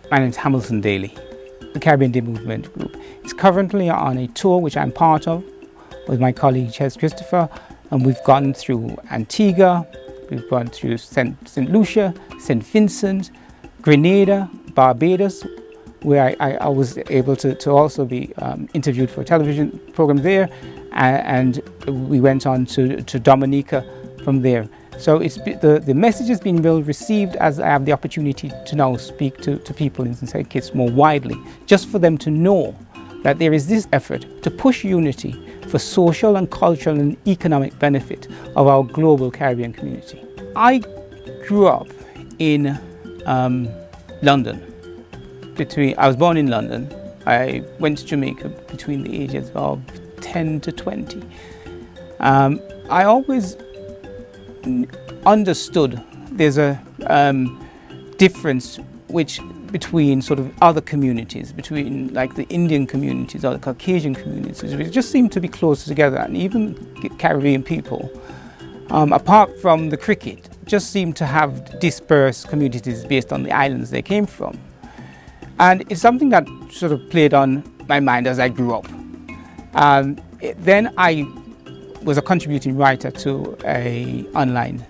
My name is Hamilton Daly. The Caribbean Day Movement Group is currently on a tour which I'm part of with my colleague Ches Christopher, and we've gone through Antigua, we've gone through St. Lucia, St. Vincent, Grenada, Barbados, where I was able to also be interviewed for a television program there, and we went on to Dominica from there. So the message has been well received, as I have the opportunity to now speak to people in St. Kitts more widely, just for them to know that there is this effort to push unity for social and cultural and economic benefit of our global Caribbean community. I grew up in London. I was born in London. I went to Jamaica between the ages of 10 to 20. I always understood there's a difference between sort of other communities, between like the Indian communities or the Caucasian communities, which just seem to be closer together, and even Caribbean people, apart from the cricket, just seem to have dispersed communities based on the islands they came from. And it's something that sort of played on my mind as I grew up. Then I was a contributing writer to an online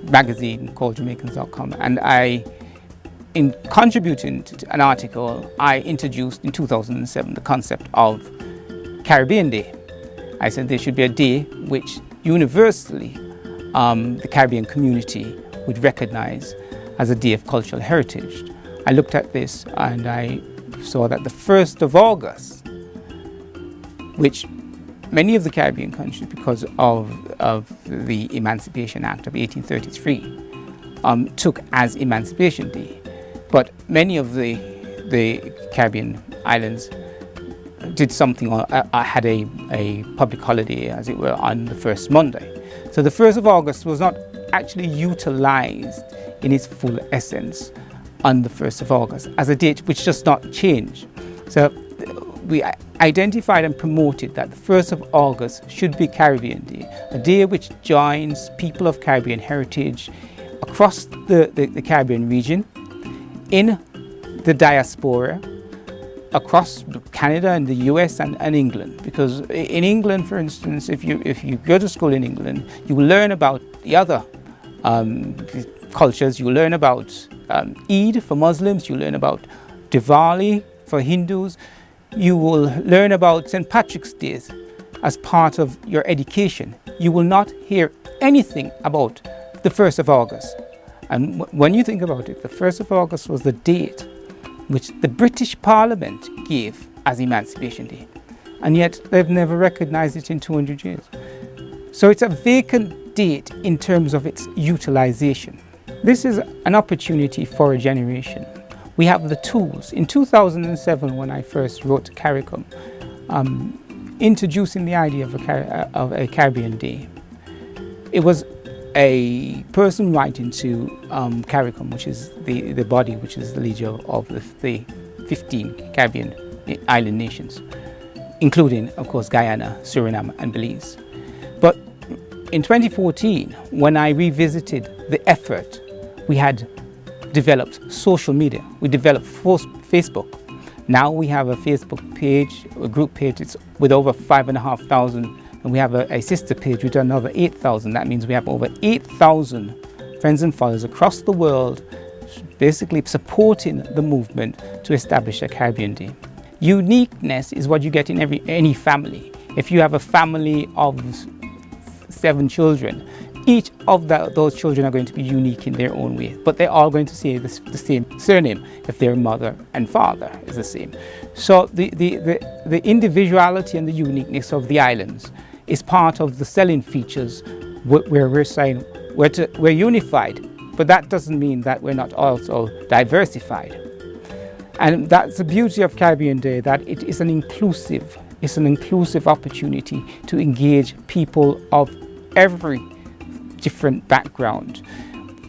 magazine called Jamaicans.com, and in contributing to an article, I introduced in 2007 the concept of Caribbean Day. I said there should be a day which universally the Caribbean community would recognize as a day of cultural heritage. I looked at this and I saw that the 1st of August, which many of the Caribbean countries, because of the Emancipation Act of 1833, took as Emancipation Day. But many of the Caribbean islands did something, or had a public holiday, as it were, on the first Monday. So the 1st of August was not actually utilized in its full essence on the 1st of August as a date which does not change. So we identified and promoted that the 1st of August should be Caribbean Day, a day which joins people of Caribbean heritage across the Caribbean region, in the diaspora, across Canada and the US and England. Because in England, for instance, if you go to school in England, you will learn about the other cultures. You will learn about Eid for Muslims, you learn about Diwali for Hindus, you will learn about St. Patrick's Day as part of your education. You will not hear anything about the 1st of August. And when you think about it, the 1st of August was the date which the British Parliament gave as Emancipation Day. And yet they've never recognized it in 200 years. So it's a vacant date in terms of its utilization. This is an opportunity for a generation. We have the tools. In 2007, when I first wrote CARICOM, introducing the idea of a Caribbean Day, it was a person writing to CARICOM, which is the body which is the leader of the 15 Caribbean island nations, including, of course, Guyana, Suriname, and Belize. But in 2014, when I revisited the effort, we had developed social media. We developed Facebook. Now we have a Facebook page, a group page, it's with over 5,500, and we have a sister page with another 8,000. That means we have over 8,000 friends and followers across the world, basically supporting the movement to establish a Caribbean Day. Uniqueness is what you get in any family. If you have a family of 7 children, each of those children are going to be unique in their own way, but they're all going to say the same surname if their mother and father is the same. So the individuality and the uniqueness of the islands is part of the selling features where we're saying we're unified, but that doesn't mean that we're not also diversified. And that's the beauty of Caribbean Day, that it is an inclusive opportunity to engage people of every different background.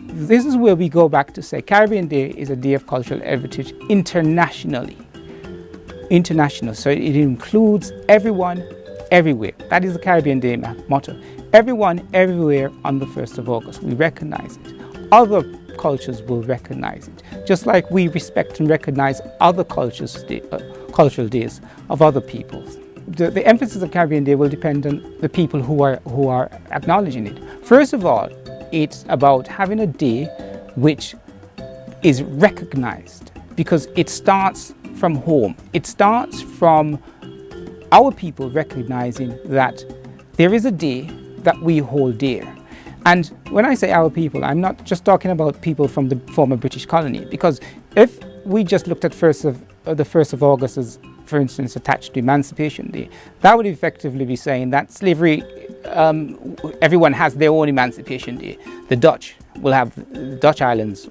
This is where we go back to say Caribbean Day is a day of cultural heritage internationally. International, so it includes everyone, everywhere. That is the Caribbean Day motto. Everyone, everywhere on the 1st of August. We recognize it. Other cultures will recognize it, just like we respect and recognize other cultures, cultural days of other peoples. The emphasis of Caribbean Day will depend on the people who are acknowledging it. First of all, it's about having a day which is recognized, because it starts from home. It starts from our people recognizing that there is a day that we hold dear. And when I say our people, I'm not just talking about people from the former British colony, because if we just looked at the 1st of August as, for instance, attached to Emancipation Day, that would effectively be saying that slavery, everyone has their own Emancipation Day. The Dutch the Dutch islands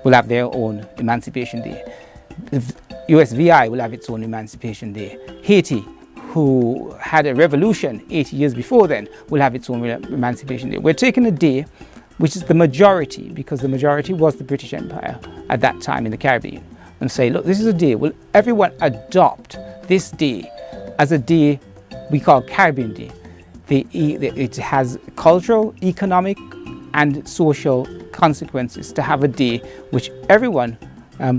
will have their own Emancipation Day. The USVI will have its own Emancipation Day. Haiti, who had a revolution 80 years before then, will have its own Emancipation Day. We're taking a day which is the majority, because the majority was the British Empire at that time in the Caribbean, and say, look, this is a day. Will everyone adopt this day as a day we call Caribbean Day? It has cultural, economic, and social consequences to have a day which everyone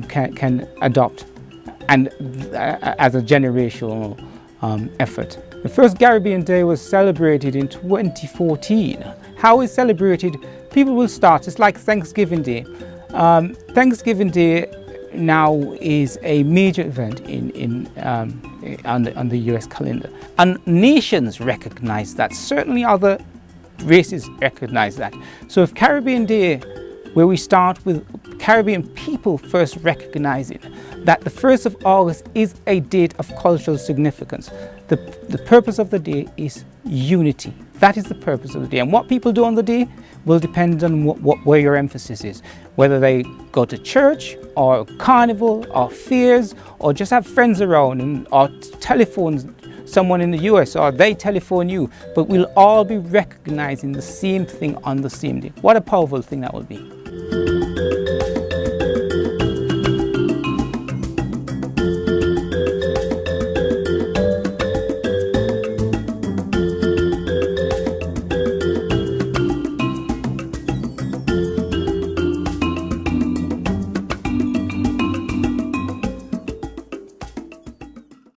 can adopt, and as a generational effort. The first Caribbean Day was celebrated in 2014. How it's celebrated, people will start, it's like Thanksgiving Day. Thanksgiving Day now is a major event on the US calendar. And nations recognize that, certainly other races recognize that. So if Caribbean Day, where we start with Caribbean people first recognizing that the 1st of August is a date of cultural significance. The purpose of the day is unity. That is the purpose of the day. And what people do on the day will depend on where your emphasis is. Whether they go to church or carnival or fairs or just have friends around or telephones someone in the US or they telephone you. But we'll all be recognizing the same thing on the same day. What a powerful thing that will be.